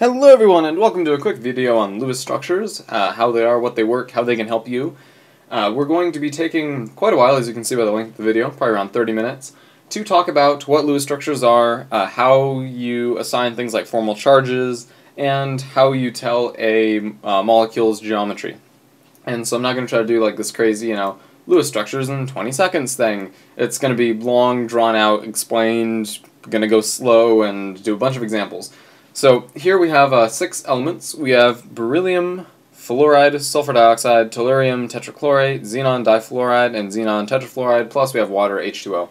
Hello everyone, and welcome to a quick video on Lewis structures, how they are, what they work, how they can help you. We're going to be taking quite a while, as you can see by the length of the video, probably around 30 minutes, to talk about what Lewis structures are, how you assign things like formal charges, and how you tell a molecule's geometry. And so I'm not going to try to do like this crazy, Lewis structures in 20 seconds thing. It's going to be long, drawn out, explained, going to go slow, and do a bunch of examples. So here we have 6 elements. We have beryllium, fluoride, sulphur dioxide, tellurium tetrachloride, xenon difluoride, and xenon tetrafluoride, plus we have water, H2O.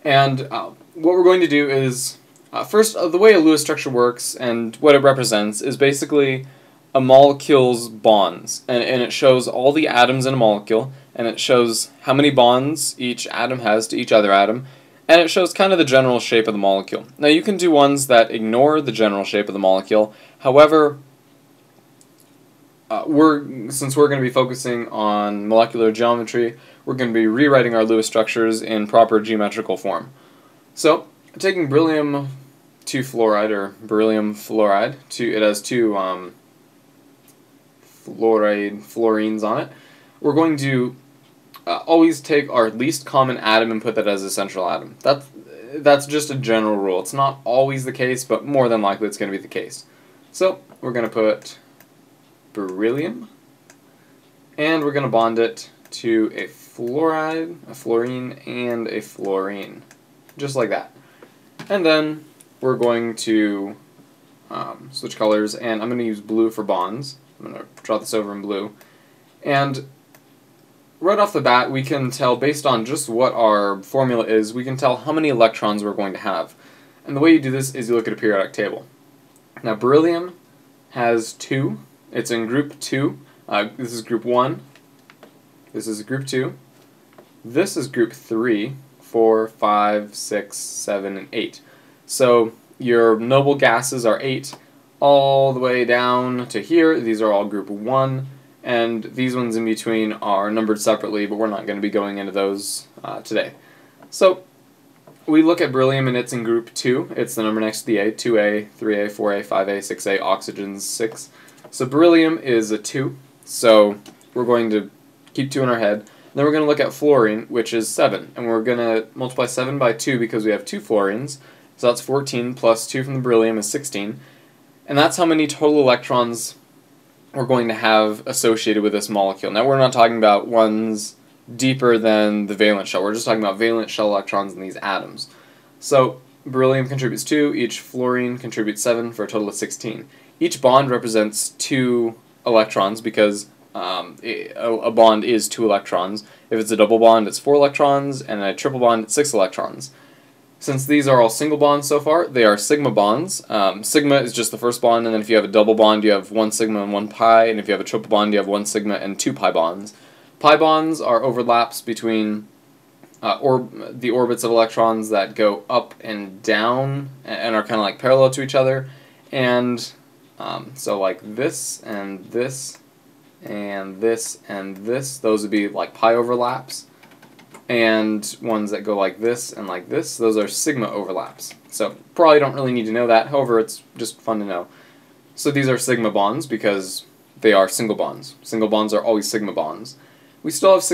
And what we're going to do is, first, the way a Lewis structure works and what it represents is basically a molecule's bonds. And it shows all the atoms in a molecule, and it shows how many bonds each atom has to each other atom, and it shows kind of the general shape of the molecule. Now you can do ones that ignore the general shape of the molecule. However, since we're going to be focusing on molecular geometry, we're going to be rewriting our Lewis structures in proper geometrical form. So, taking beryllium 2 fluoride, or beryllium fluoride, it has 2 fluorines on it. We're going to always take our least common atom and put that as a central atom. That's just a general rule. It's not always the case, but more than likely it's going to be the case. So we're going to put beryllium, and we're going to bond it to a fluoride, a fluorine, and a fluorine. Just like that. And then we're going to switch colors, and I'm going to use blue for bonds. I'm going to draw this over in blue. And right off the bat, we can tell, based on just what our formula is, we can tell how many electrons we're going to have. And the way you do this is you look at a periodic table. Now, beryllium has 2. It's in group 2. This is group 1. This is group 2. This is group 3, 4, 5, 6, 7, and 8. So your noble gases are 8 all the way down to here. These are all group 1. And these ones in between are numbered separately, but we're not going to be going into those today. So we look at beryllium, and it's in group 2. It's the number next to the A, 2A, 3A, 4A, 5A, 6A, oxygen's 6. So beryllium is a 2, so we're going to keep 2 in our head. Then we're going to look at fluorine, which is 7, and we're going to multiply 7 by 2 because we have 2 fluorines. So that's 14 plus 2 from the beryllium is 16. And that's how many total electrons we're going to have associated with this molecule. Now, we're not talking about ones deeper than the valence shell. We're just talking about valence shell electrons in these atoms. So beryllium contributes 2, each fluorine contributes 7, for a total of 16. Each bond represents 2 electrons because a bond is 2 electrons. If it's a double bond, it's 4 electrons, and a triple bond, it's 6 electrons. Since these are all single bonds so far, they are sigma bonds. Sigma is just the first bond, and then if you have a double bond, you have 1 sigma and 1 pi, and if you have a triple bond, you have 1 sigma and 2 pi bonds. Pi bonds are overlaps between the orbits of electrons that go up and down and are kind of like parallel to each other. And so like this and this and this and this, those would be like pi overlaps. And ones that go like this and like this, those are sigma overlaps. So probably don't really need to know that, however it's just fun to know. So these are sigma bonds because they are single bonds. Single bonds are always sigma bonds. We still have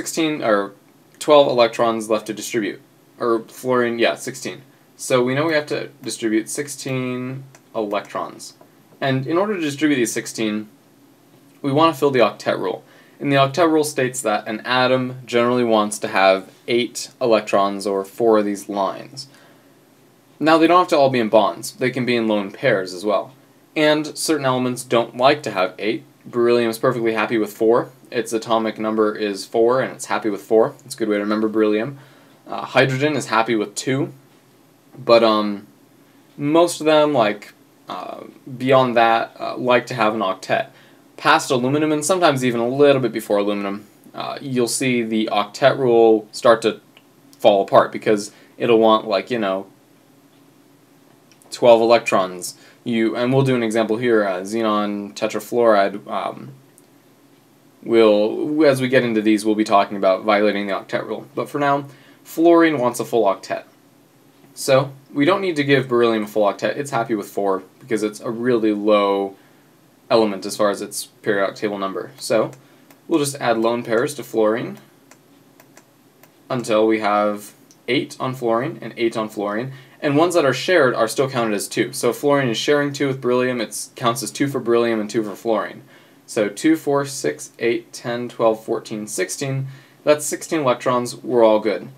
12 electrons left to distribute. Or fluorine, yeah, 16. So we know we have to distribute 16 electrons. And in order to distribute these 16, we want to fill the octet rule. And the octet rule states that an atom generally wants to have 8 electrons, or 4 of these lines. Now, they don't have to all be in bonds. They can be in lone pairs as well. And certain elements don't like to have 8. Beryllium is perfectly happy with 4. Its atomic number is 4, and it's happy with 4. It's a good way to remember beryllium. Hydrogen is happy with 2. But most of them, like beyond that, like to have an octet. Past aluminum, and sometimes even a little bit before aluminum, you'll see the octet rule start to fall apart because it'll want, like, 12 electrons. And we'll do an example here, Xenon Tetrachloride. As we get into these, we'll be talking about violating the octet rule. But for now, fluorine wants a full octet. So we don't need to give beryllium a full octet. It's happy with 4 because it's a really low element as far as its periodic table number. So we'll just add lone pairs to fluorine until we have 8 on fluorine and 8 on fluorine. And ones that are shared are still counted as 2. So if fluorine is sharing 2 with beryllium, it counts as 2 for beryllium and 2 for fluorine. So 2, 4, 6, 8, 10, 12, 14, 16. That's 16 electrons. We're all good.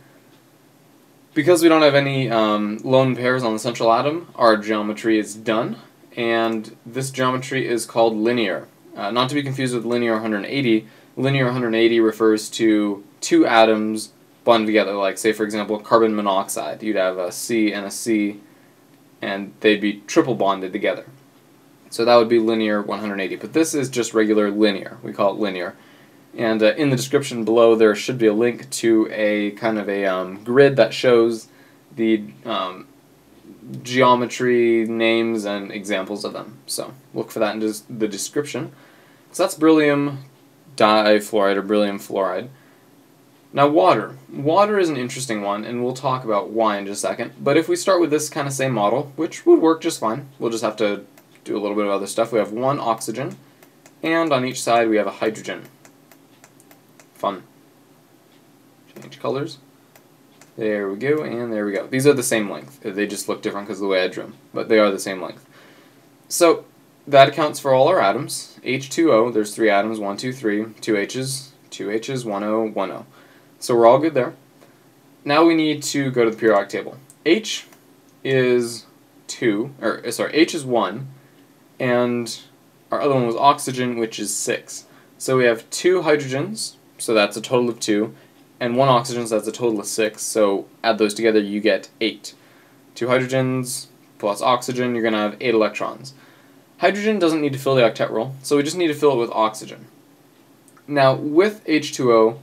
Because we don't have any lone pairs on the central atom, our geometry is done. And this geometry is called linear. Not to be confused with linear 180. Linear 180 refers to 2 atoms bonded together, like say for example carbon monoxide. You'd have a C and a C and they'd be triple bonded together. So that would be linear 180, but this is just regular linear. We call it linear. And in the description below there should be a link to a kind of a grid that shows the geometry, names, and examples of them. So look for that in the description. So that's beryllium difluoride or beryllium fluoride. Now water. Water is an interesting one, and we'll talk about why in just a second. But if we start with this kind of same model, which would work just fine, we'll just have to do a little bit of other stuff. We have 1 oxygen, and on each side we have a hydrogen. Fun. Change colors. There we go, and there we go. These are the same length. They just look different because of the way I drew them, but they are the same length. So that accounts for all our atoms. H2O, there's 3 atoms, 1, 2, 3, 2 H's, 2 H's, 1 O, 1 O. So we're all good there. Now we need to go to the periodic table. H is 2, or sorry, H is 1, and our other one was oxygen, which is 6. So we have 2 hydrogens, so that's a total of 2, and 1 oxygen, so that's a total of 6. So add those together, you get 8. 2 hydrogens plus oxygen, you're going to have 8 electrons. Hydrogen doesn't need to fill the octet rule, so we just need to fill it with oxygen. Now, with H2O,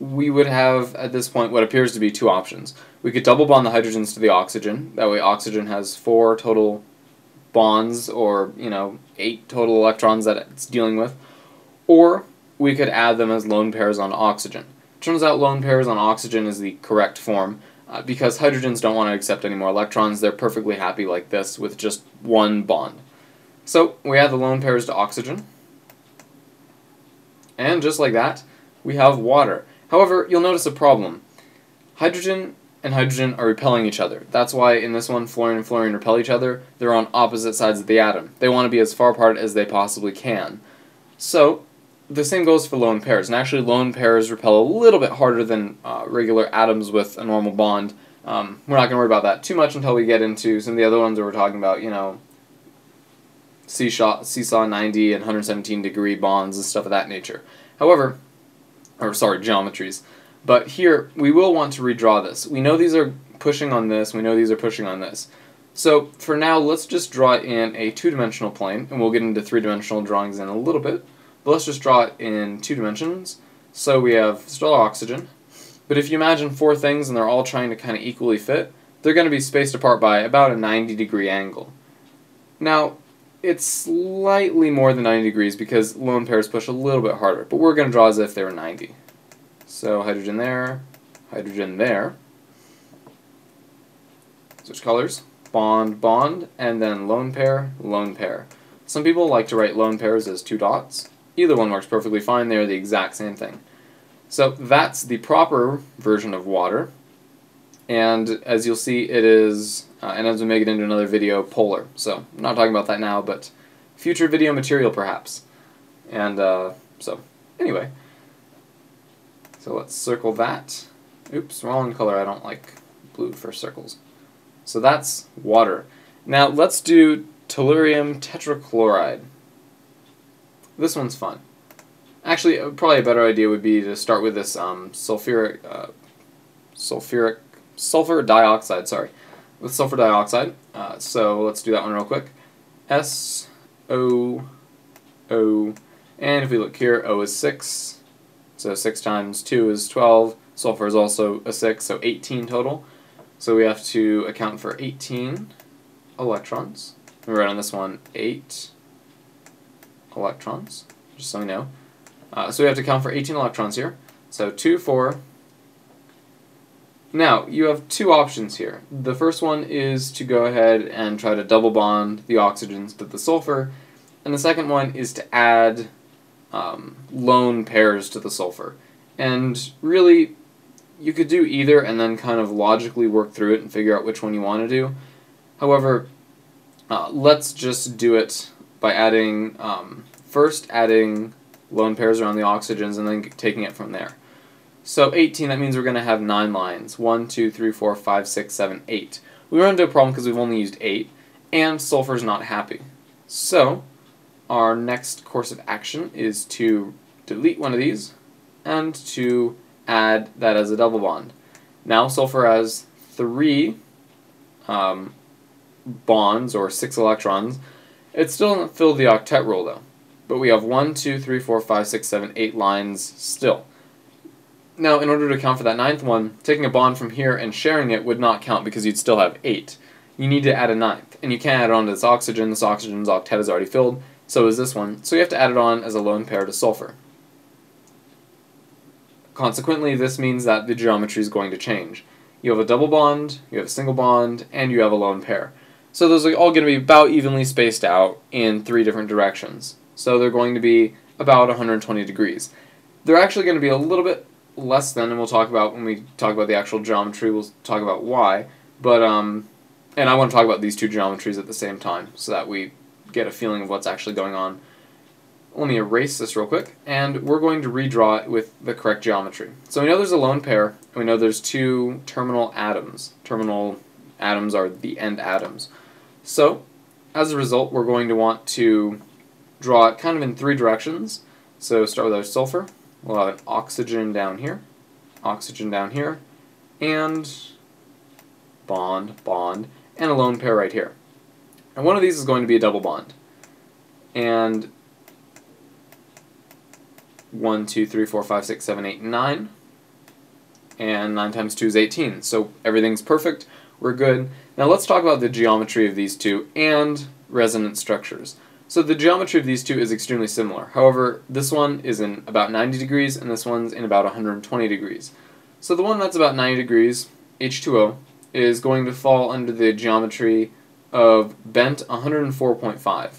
we would have, at this point, what appears to be 2 options. We could double bond the hydrogens to the oxygen. That way oxygen has 4 total bonds, or, 8 total electrons that it's dealing with. Or we could add them as lone pairs on oxygen. Turns out lone pairs on oxygen is the correct form, because hydrogens don't want to accept any more electrons. They're perfectly happy like this with just 1 bond. So we add the lone pairs to oxygen. And just like that, we have water. However, you'll notice a problem. Hydrogen and hydrogen are repelling each other. That's why in this one, fluorine and fluorine repel each other. They're on opposite sides of the atom. They want to be as far apart as they possibly can. So the same goes for lone pairs. And actually, lone pairs repel a little bit harder than regular atoms with a normal bond. We're not going to worry about that too much until we get into some of the other ones that we're talking about, seesaw 90 and 117 degree bonds and stuff of that nature. However, geometries. But here, we will want to redraw this. We know these are pushing on this, we know these are pushing on this. So, for now, let's just draw it in a 2-dimensional plane, and we'll get into 3-dimensional drawings in a little bit. But let's just draw it in 2 dimensions. So we have still our oxygen. But if you imagine 4 things and they're all trying to kind of equally fit, they're going to be spaced apart by about a 90-degree angle. Now, it's slightly more than 90 degrees because lone pairs push a little bit harder, but we're going to draw as if they were 90. So hydrogen there, switch colors, bond, bond, and then lone pair, lone pair. Some people like to write lone pairs as 2 dots. Either one works perfectly fine, they're the exact same thing. So that's the proper version of water, and as you'll see it is, and as we make it into another video, polar. So I'm not talking about that now, but future video material perhaps. And so anyway, so let's circle that. Oops, wrong color, I don't like blue for circles. So that's water. Now let's do Beryllium tetrachloride. This one's fun. Actually, probably a better idea would be to start with this sulfur dioxide, with sulfur dioxide. So let's do that one real quick. SO, and if we look here, O is 6, so 6 times 2 is 12. Sulfur is also a 6, so 18 total. So we have to account for 18 electrons. We write on this one 8 electrons, just so we know. So we have to count for 18 electrons here. So 2, 4, Now, you have two options here. The first one is to go ahead and try to double bond the oxygens to the sulfur, and the second one is to add lone pairs to the sulfur. And really, you could do either and then kind of logically work through it and figure out which one you want to do. However, let's just do it by adding, first adding lone pairs around the oxygens and then taking it from there. So 18, that means we're going to have 9 lines. 1, 2, 3, 4, 5, 6, 7, 8. We run into a problem because we've only used 8, and sulfur's not happy. So our next course of action is to delete one of these and to add that as a double bond. Now sulfur has 3 bonds, or 6 electrons. It still doesn't fill the octet rule though, but we have 1, 2, 3, 4, 5, 6, 7, 8 lines still. Now, in order to account for that 9th one, taking a bond from here and sharing it would not count because you'd still have 8. You need to add a 9th, and you can't add it on to this oxygen. This oxygen's octet is already filled, so is this one. So you have to add it on as a lone pair to sulfur. Consequently, this means that the geometry is going to change. You have a double bond, you have a single bond, and you have a lone pair. So those are all going to be about evenly spaced out in 3 different directions. So they're going to be about 120 degrees. They're actually going to be a little bit less than, and we'll talk about when we talk about the actual geometry, we'll talk about why. But, and I want to talk about these two geometries at the same time so that we get a feeling of what's actually going on. Let me erase this real quick, and we're going to redraw it with the correct geometry. So we know there's a lone pair, and we know there's 2 terminal atoms. Terminal atoms are the end atoms. So, as a result, we're going to want to draw it kind of in 3 directions. So start with our sulfur. We'll have an oxygen down here, and bond, bond, and a lone pair right here. And one of these is going to be a double bond. And 1, 2, 3, 4, 5, 6, 7, 8, 9. And 9 times 2 is 18. So everything's perfect. We're good. Now let's talk about the geometry of these two and resonance structures. So the geometry of these two is extremely similar. However, this one is in about 90 degrees and this one's in about 120 degrees. So the one that's about 90 degrees, H2O, is going to fall under the geometry of bent 104.5.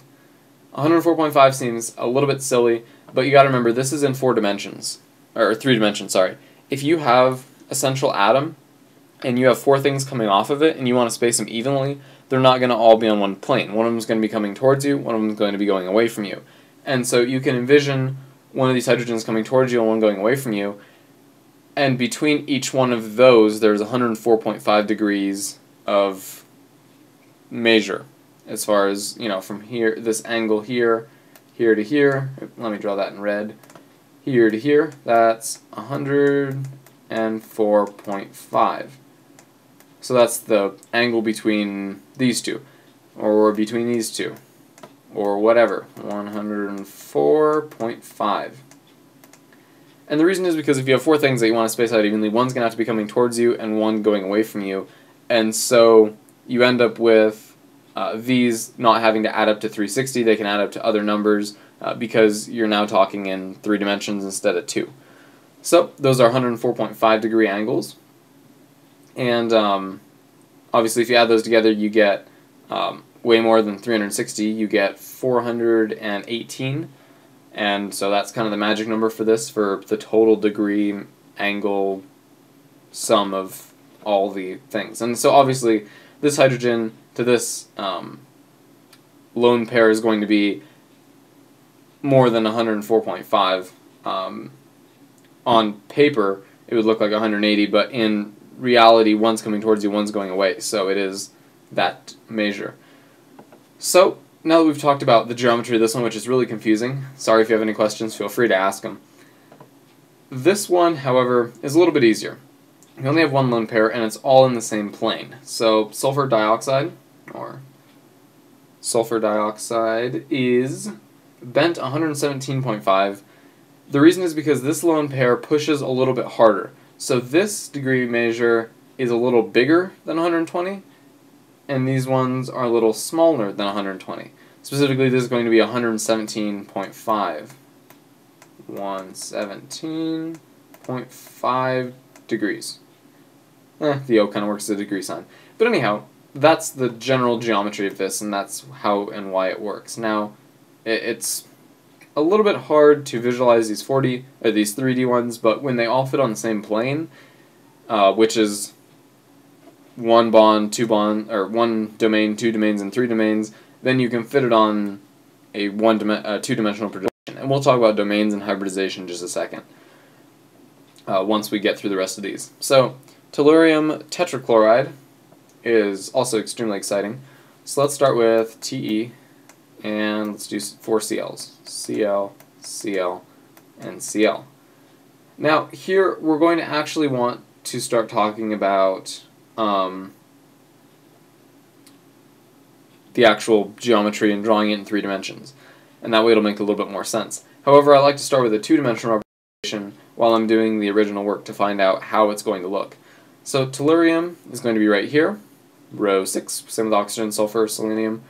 104.5 seems a little bit silly, but you gotta remember this is in 4 dimensions, or 3 dimensions, sorry. If you have a central atom and you have 4 things coming off of it and you want to space them evenly, they're not going to all be on one plane. One of them is going to be coming towards you, one of them is going to be going away from you. And so you can envision one of these hydrogens coming towards you and one going away from you, and between each one of those there's 104.5 degrees of measure. As far as, you know, from here, this angle here, here to here, let me draw that in red, here to here, that's 104.5. So that's the angle between these two, or between these two, or whatever, 104.5. And the reason is because if you have 4 things that you want to space out evenly, one's going to have to be coming towards you and one going away from you, and so you end up with these not having to add up to 360, they can add up to other numbers because you're now talking in 3 dimensions instead of 2. So those are 104.5 degree angles. And obviously if you add those together you get way more than 360, you get 418, and so that's kind of the magic number for this, for the total degree angle sum of all the things. And so obviously this hydrogen to this lone pair is going to be more than 104.5. On paper it would look like 180, but in reality one's coming towards you, one's going away, so it is that measure. So now that we've talked about the geometry of this one, which is really confusing, sorry if you have any questions, feel free to ask them. This one, however, is a little bit easier. We only have 1 lone pair and it's all in the same plane. So sulfur dioxide is bent 117.5. The reason is because this lone pair pushes a little bit harder. So this degree measure is a little bigger than 120, and these ones are a little smaller than 120. Specifically, this is going to be 117.5. 117.5 degrees. The O kind of works as a degree sign. But anyhow, that's the general geometry of this, and that's how and why it works. Now, it's a little bit hard to visualize these 4D or these 3D ones, but when they all fit on the same plane, which is one bond, two bond, or one domain, two domains, and three domains, then you can fit it on a two-dimensional projection. And we'll talk about domains and hybridization in just a second, once we get through the rest of these. So, Tellurium tetrachloride is also extremely exciting. So let's start with Te, and let's do 4 CLs. Cl, Cl, and Cl. Now, here we're going to actually want to start talking about the actual geometry and drawing it in 3 dimensions. And that way it'll make a little bit more sense. However, I like to start with a 2-dimensional representation while I'm doing the original work to find out how it's going to look. So tellurium is going to be right here, row 6, same with oxygen, sulfur, selenium.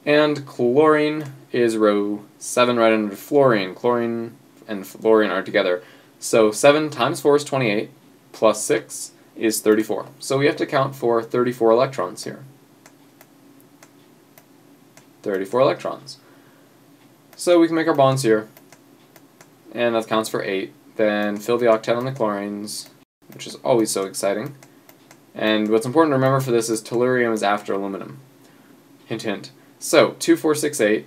And chlorine is row 7 right under fluorine. Chlorine and fluorine are together. So 7 times 4 is 28, plus 6 is 34. So we have to count for 34 electrons here. 34 electrons. So we can make our bonds here, and that counts for 8. Then fill the octet on the chlorines, which is always so exciting. And what's important to remember for this is tellurium is after aluminum. Hint, hint. So 2, 4, 6, 8,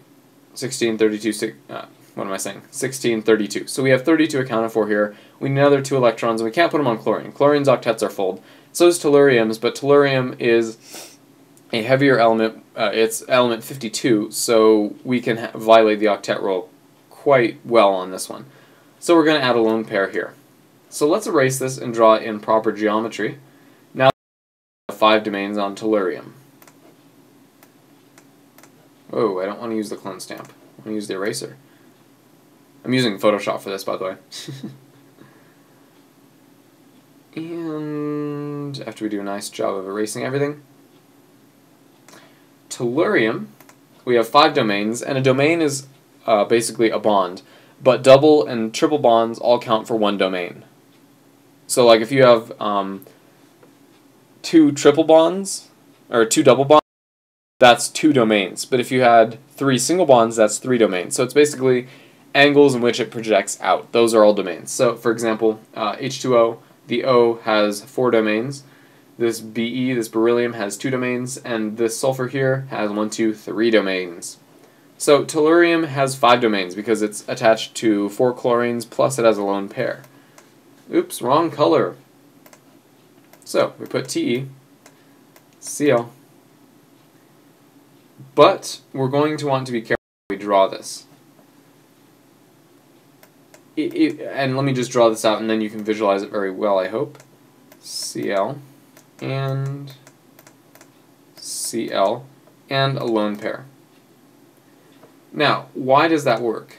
16, 32, what am I saying? 16, 32. So we have 32 accounted for here. We need another 2 electrons, and we can't put them on chlorine. Chlorine's octets are full. So is tellurium's, but tellurium is a heavier element. It's element 52, so we can violate the octet rule quite well on this one. So we're going to add a lone pair here. So let's erase this and draw it in proper geometry. Now we have 5 domains on tellurium. Oh, I don't want to use the clone stamp. I want to use the eraser. I'm using Photoshop for this, by the way. And after we do a nice job of erasing everything, tellurium, we have 5 domains, and a domain is basically a bond, but double and triple bonds all count for 1 domain. So like if you have 2 triple bonds, or 2 double bonds, that's 2 domains, but if you had 3 single bonds, that's 3 domains. So it's basically angles in which it projects out. Those are all domains. So for example, H2O, the O has 4 domains. This Be, this beryllium, has 2 domains, and this sulfur here has 1, 2, 3 domains. So tellurium has 5 domains because it's attached to 4 chlorines, plus it has a lone pair. Oops, wrong color. So we put Te, Cl, but we're going to want to be careful when we draw this. And let me just draw this out, and then you can visualize it very well, I hope. Cl and Cl and a lone pair. Now, why does that work?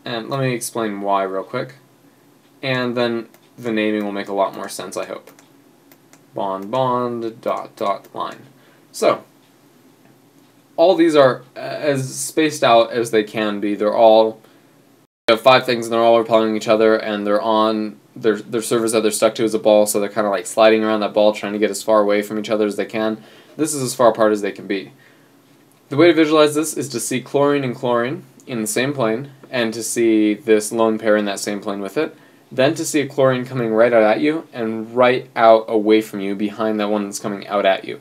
And let me explain why real quick, and then the naming will make a lot more sense, I hope. Bond, bond, dot, dot, line. So, all these are as spaced out as they can be. They're all, you have 5 things and they're all repelling each other, and they're on their surface that they're stuck to is a ball, so they're kind of like sliding around that ball trying to get as far away from each other as they can. This is as far apart as they can be. The way to visualize this is to see chlorine and chlorine in the same plane, and to see this lone pair in that same plane with it. Then to see a chlorine coming right out at you, and right out away from you behind that one that's coming out at you.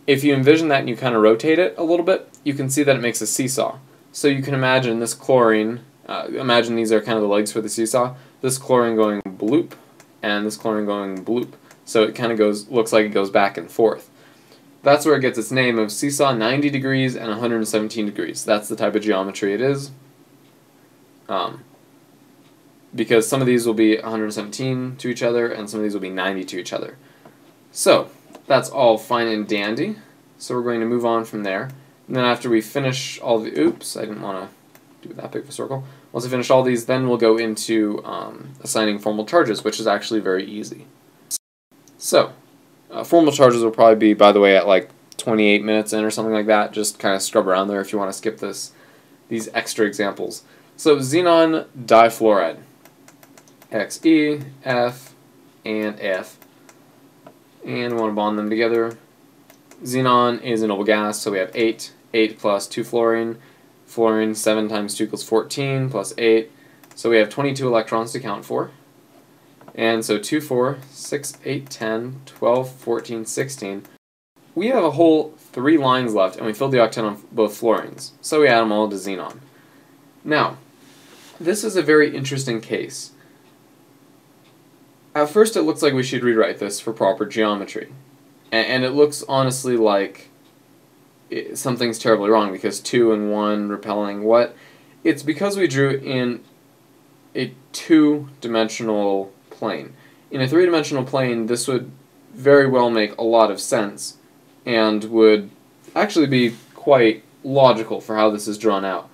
If you envision that and you kind of rotate it a little bit, you can see that it makes a seesaw. So you can imagine this chlorine, imagine these are kind of the legs for the seesaw, this chlorine going bloop, and this chlorine going bloop. So it kind of looks like it goes back and forth. That's where it gets its name of seesaw 90 degrees and 117 degrees. That's the type of geometry it is. Because some of these will be 117 to each other, and some of these will be 90 to each other. So, that's all fine and dandy. So we're going to move on from there. And then after we finish all the, oops, I didn't want to do that big of a circle. Once we finish all these, then we'll go into assigning formal charges, which is actually very easy. So, formal charges will probably be, by the way, at like 28 minutes in or something like that. Just kind of scrub around there if you want to skip these extra examples. So, xenon difluoride. Xe, F, and F. and we want to bond them together. Xenon is a noble gas, so we have 8. 8 plus 2 fluorine. Fluorine, 7 times 2 equals 14, plus 8. So we have 22 electrons to count for. And so 2, 4, 6, 8, 10, 12, 14, 16. We have a whole 3 lines left, and we filled the octet on both fluorines. So we add them all to xenon. Now, this is a very interesting case. At first it looks like we should rewrite this for proper geometry. And it looks honestly like something's terribly wrong because 2 and 1 repelling what? It's because we drew in a 2-dimensional plane. In a 3-dimensional plane, this would very well make a lot of sense and would actually be quite logical for how this is drawn out.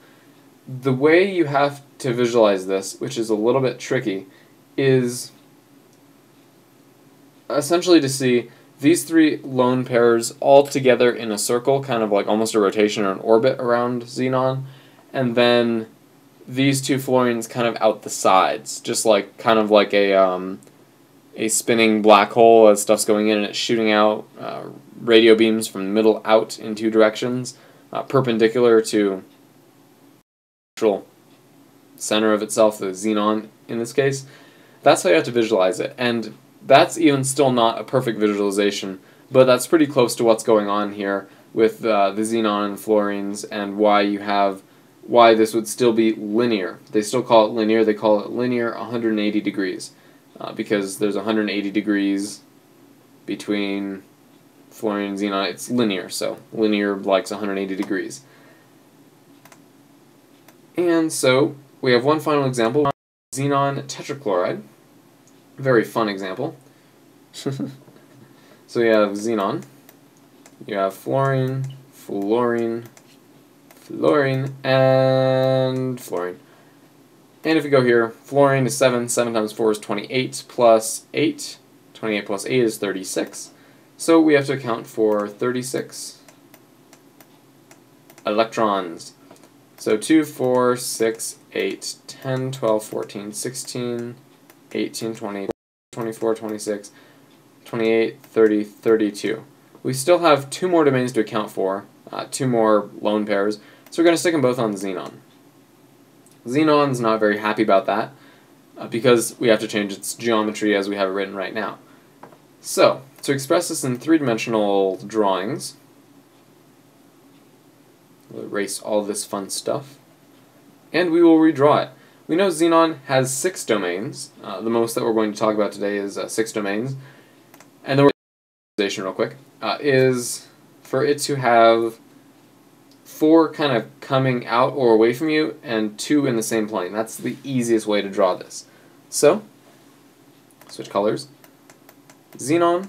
The way you have to visualize this, which is a little bit tricky, is essentially to see these 3 lone pairs all together in a circle, kind of like almost a rotation or an orbit around xenon, and then these 2 fluorines kind of out the sides, just like kind of like a spinning black hole as stuff's going in and it's shooting out radio beams from the middle out in 2 directions, perpendicular to the actual center of itself, the xenon in this case. That's how you have to visualize it, and that's even still not a perfect visualization, but that's pretty close to what's going on here with the xenon and fluorines and why this would still be linear. They still call it linear. They call it linear 180 degrees because there's 180 degrees between fluorine and xenon. It's linear, so linear likes 180 degrees. And so we have one final example, Xenon Tetrachloride. Very fun example. So you have xenon, you have fluorine, fluorine, fluorine, and fluorine. And if we go here, fluorine is 7, 7 times 4 is 28, plus 8, 28 plus 8 is 36. So we have to account for 36 electrons. So 2, 4, 6, 8, 10, 12, 14, 16, 18, 20, 24, 26, 28, 30, 32. We still have 2 more domains to account for, 2 more lone pairs, so we're going to stick them both on xenon. Xenon's not very happy about that because we have to change its geometry as we have it written right now. So, to express this in 3-dimensional drawings, we'll erase all this fun stuff, and we will redraw it. We know xenon has 6 domains. The most that we're going to talk about today is 6 domains. And the organization, real quick, is for it to have 4 kind of coming out or away from you and 2 in the same plane. That's the easiest way to draw this. So, switch colors. Xenon.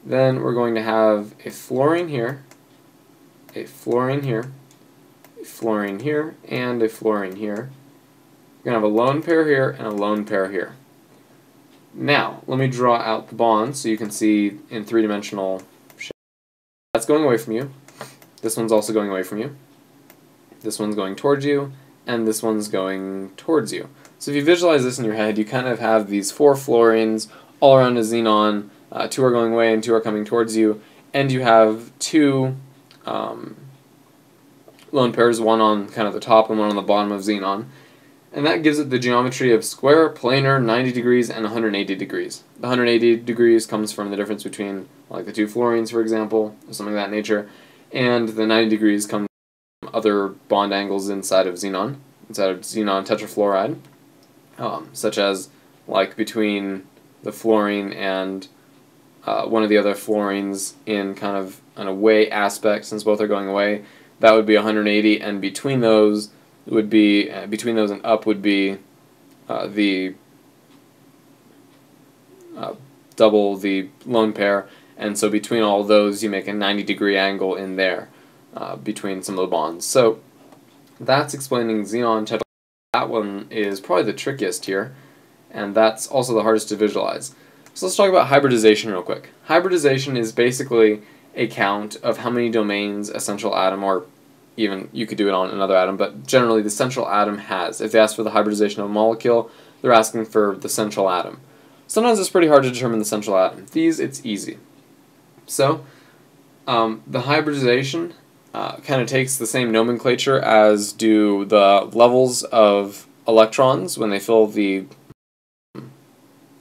Then we're going to have a fluorine here, a fluorine here, fluorine here, and a fluorine here. We're going to have a lone pair here and a lone pair here. Now, let me draw out the bonds so you can see in 3-dimensional shape. That's going away from you. This one's also going away from you. This one's going towards you, and this one's going towards you. So if you visualize this in your head, you kind of have these 4 fluorines all around a xenon. 2 are going away and 2 are coming towards you, and you have 2 lone pairs, one on kind of the top and one on the bottom of xenon. And that gives it the geometry of square, planar, 90 degrees, and 180 degrees. The 180 degrees comes from the difference between like the 2 fluorines, for example, or something of that nature, and the 90 degrees comes from other bond angles inside of xenon tetrachloride, such as like between the fluorine and one of the other fluorines in kind of an away aspect, since both are going away. That would be 180, and between those would be between those and up would be the double the lone pair, and so between all those you make a 90-degree angle in there between some of the bonds. So that's explaining xenon tetrachloride. That one is probably the trickiest here, and that's also the hardest to visualize. So let's talk about hybridization real quick. Hybridization is basically a count of how many domains a central atom, or even you could do it on another atom, but generally the central atom has. If they ask for the hybridization of a molecule, they're asking for the central atom. Sometimes it's pretty hard to determine the central atom. These, it's easy. So, the hybridization kind of takes the same nomenclature as do the levels of electrons when they fill the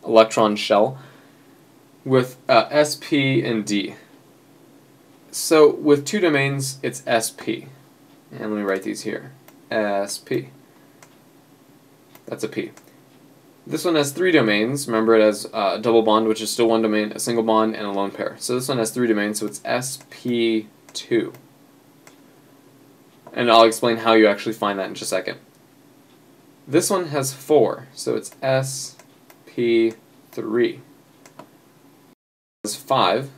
electron shell with SP and D. So with two domains, it's SP. And let me write these here. SP. That's a P. This one has three domains. Remember, it has a double bond, which is still one domain, a single bond, and a lone pair. So this one has three domains, so it's SP2. And I'll explain how you actually find that in just a second. This one has four, so it's SP3. Has 5,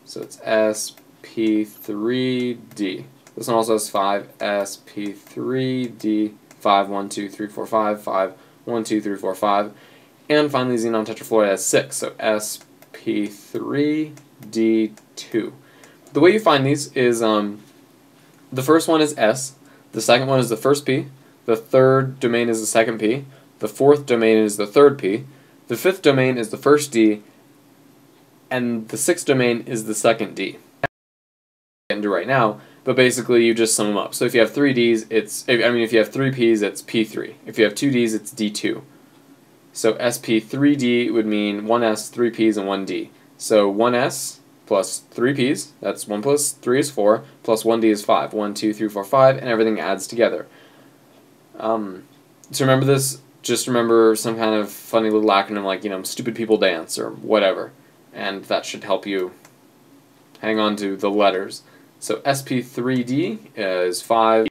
so it's SP3D. This one also has 5, SP3D, 5, 1, 2, 3, 4, 5, 5, 1, 2, 3, 4, 5. And finally, Xenon Tetrachloride has 6, so SP3D2. The way you find these is the first one is S, the second one is the first P, the third domain is the second P, the fourth domain is the third P, the fifth domain is the first D, and the sixth domain is the second D. I can do right now, but basically you just sum them up. So if you have 3 Ds, if you have 3 Ps, it's P3. If you have 2 Ds, it's D2. So SP3D would mean 1S, 3 Ps, and 1 D. So 1S plus 3 Ps, that's 1 plus 3 is 4, plus 1 D is 5. 1, 2, 3, 4, 5, and everything adds together. To remember this, just remember some kind of funny little acronym like, stupid people dance or whatever. And that should help you hang on to the letters. So SP3D is 5,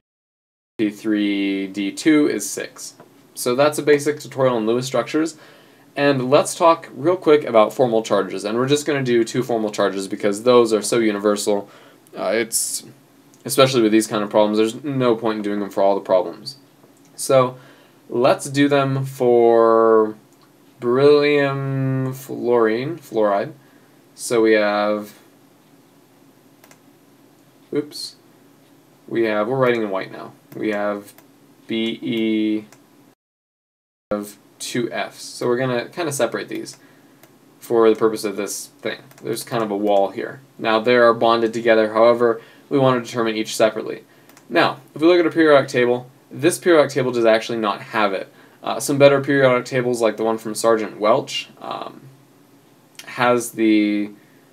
SP3D2 is 6. So that's a basic tutorial on Lewis structures. And let's talk real quick about formal charges. And we're just going to do 2 formal charges because those are so universal. Especially with these kind of problems, there's no point in doing them for all the problems. So let's do them for beryllium fluoride. So we have, we're writing in white now. We have BE of 2 Fs. So we're going to kind of separate these for the purpose of this thing. There's kind of a wall here. Now they are bonded together, however, we want to determine each separately. Now, if we look at a periodic table, this periodic table does actually not have it. Some better periodic tables, like the one from Sergeant Welch, has the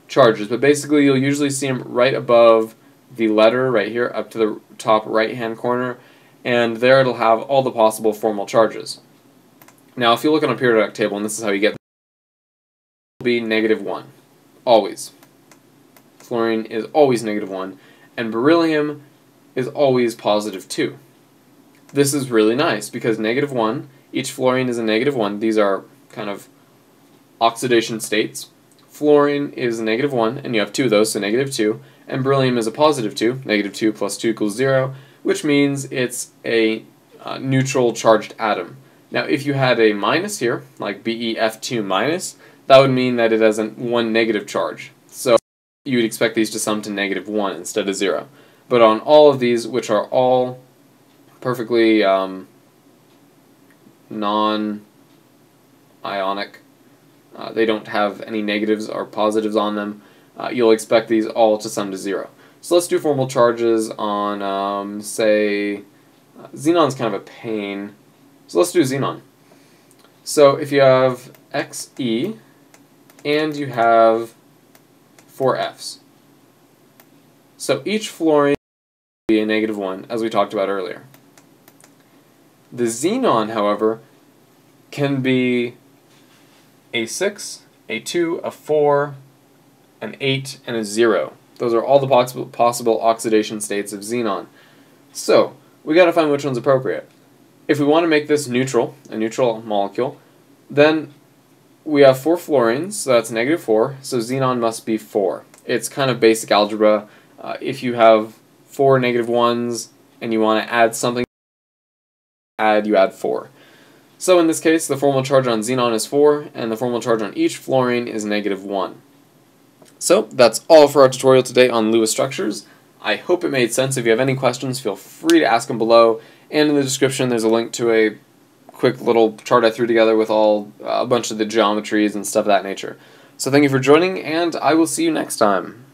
charges, but basically you'll usually see them right above the letter right here, up to the top right-hand corner, and there it'll have all the possible formal charges. Now, if you look on a periodic table, and this is how you get, it will be -1, always. Fluorine is always -1, and beryllium is always +2. This is really nice because -1, each fluorine is a -1. These are kind of oxidation states. Fluorine is -1, and you have 2 of those, so -2. And beryllium is a +2. -2 plus 2 equals 0, which means it's a neutral charged atom. Now, if you had a minus here, like BeF2 minus, that would mean that it has one negative charge. So you would expect these to sum to -1 instead of 0. But on all of these, which are all perfectly non-ionic, they don't have any negatives or positives on them, you'll expect these all to sum to 0. So let's do formal charges on, say, xenon's kind of a pain. So let's do xenon. So if you have Xe and you have 4 Fs. So each fluorine will be a -1, as we talked about earlier. The xenon, however, can be a 6, a 2, a 4, an 8, and a 0. Those are all the possible oxidation states of xenon. So, we got to find which one's appropriate. If we want to make this neutral, a neutral molecule, then we have 4 fluorines, so that's -4, so xenon must be 4. It's kind of basic algebra. If you have 4 -1s and you want to add something, you add 4. So in this case, the formal charge on xenon is 4, and the formal charge on each fluorine is -1. So that's all for our tutorial today on Lewis structures. I hope it made sense. If you have any questions, feel free to ask them below, and in the description there's a link to a quick little chart I threw together with a bunch of the geometries and stuff of that nature. So thank you for joining, and I will see you next time.